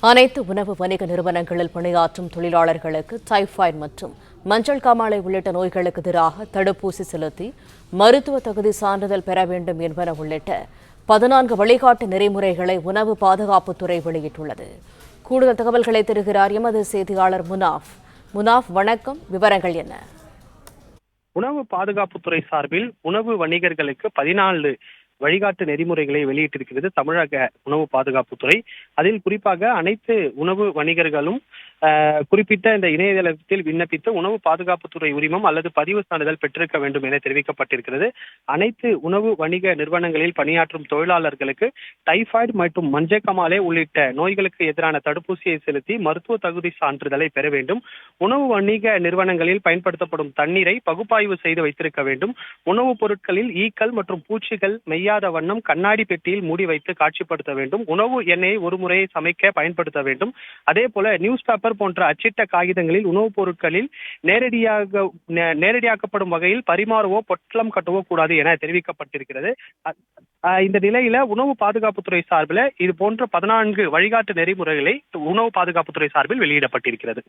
அனைத்து உணவு வணிக நிறுவனங்களில் பணியாற்றும் தொழிலாளர்களுக்கு டைபாய்டு மற்றும் மஞ்சள் காமாலை உள்ளிட்ட நோய்களுக்கு எதிராக தடுப்பூசி செலுத்தி மருத்துவ தகுதி சான்றிதழ் பெற வேண்டும் என்பன உள்ளிட்ட 14 வழிகாட்டு நெறிமுறைகளை உணவு பாதுகாப்புத்துறை வெளியிட்டுள்ளது. கூடுதல் தகவல்களை தருகிறார் எமது செய்தியாளர் முனாஃப். வணக்கம், விவரங்கள் என்ன? உணவு பாதுகாப்புத்துறை சார்பில் உணவு வணிகர்களுக்கு 14 வழிகாட்டு நெறிமுறைகளை வெளியிட்டிருக்கிறது தமிழக உணவு பாதுகாப்புத்துறை. அதில் குறிப்பாக அனைத்து உணவு வணிகர்களும் குறிப்பிட்ட இந்த இணையதளத்தில் விண்ணப்பித்து உணவு பாதுகாப்புத்துறை உரிமம் அல்லது பதிவு சான்றிதழ் பெற்றிருக்க வேண்டும் என தெரிவிக்கப்பட்டிருக்கிறது. அனைத்து உணவு வணிக நிறுவனங்களில் பணியாற்றும் தொழிலாளர்களுக்கு டைபாய்டு மற்றும் மஞ்சக்காமாலை உள்ளிட்ட நோய்களுக்கு எதிரான தடுப்பூசியை செலுத்தி மருத்துவ தகுதி சான்றிதழை பெற வேண்டும். உணவு வணிக நிறுவனங்களில் பயன்படுத்தப்படும் தண்ணீரை பகுப்பாய்வு செய்து வைத்திருக்க வேண்டும். உணவுப் பொருட்களில் ஈக்கள் மற்றும் பூச்சிகள் மெய்யாத வண்ணம் கண்ணாடி பெட்டியில் மூடி வைத்து காட்சிப்படுத்த வேண்டும். உணவு எண்ணெயை ஒரு முறை சமைக்க பயன்படுத்த வேண்டும். அதே போல நியூஸ் பேப்பர் போன்ற அச்சிட்ட காகிதங்களில் உணவுப் பொருட்களில் நேரடியாக்கப்படும் வகையில் பரிமாறவோ பொட்டலம் கட்டவோ கூடாது என தெரிவிக்கப்பட்டிருக்கிறது. இந்த நிலையில உணவு பாதுகாப்புத்துறை சார்பில் இது போன்ற 14 வழிகாட்டு நெறிமுறைகளை உணவு பாதுகாப்புத்துறை சார்பில் வெளியிடப்பட்டிருக்கிறது.